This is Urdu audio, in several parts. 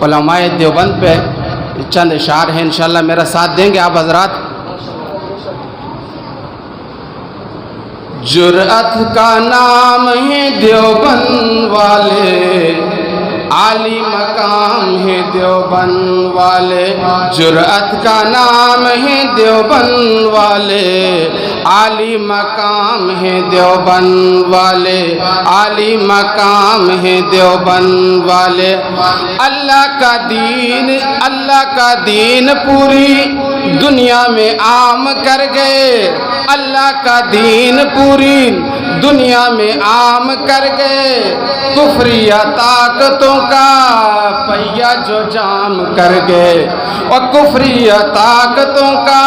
علماء دیوبند پہ چند اشعار ہیں، انشاءاللہ میرا ساتھ دیں گے آپ حضرات۔ جرأت کا نام ہے دیوبند والے، عالی مقام ہے دیوبند والے، جرأت کا نام ہے دیوبند والے، عالی مقام ہے دیوبند والے، عالی مقام ہے دیوبند والے۔ اللہ کا دین پوری دنیا میں عام کر گئے، اللہ کا دین پوری دنیا میں عام کر گئے، کفریہ طاقتوں کا پہیہ جو جام کر گئے، اور کفریہ طاقتوں کا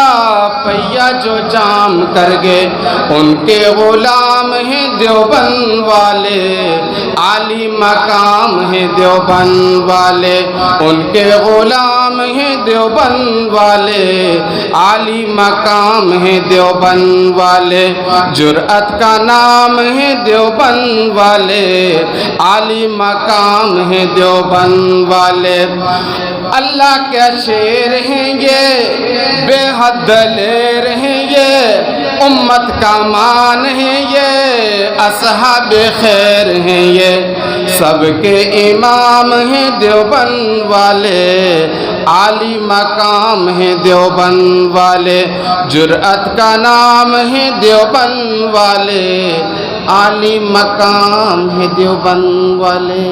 پہیہ جو جام کر گئے۔ ان کے غلام ہیں دیوبند والے، عالی مقام ہیں دیوبند والے، ان کے غلام ہیں دیوبند والے، عالی مقام ہیں دیوبند والے۔ جرأت کا نام ہے دیوبند والے، عالی مقام ہے دیوبند والے۔ اللہ کے شیر ہیں یہ، بے حد دلیر ہیں یہ، امت کا مان ہے یہ، اصحاب خیر ہیں یہ، سب کے امام ہیں دیوبند والے، عالی مقام ہے دیوبند والے۔ جرأت کا نام ہے دیوبند والے، عالی مقام ہے دیوبند والے۔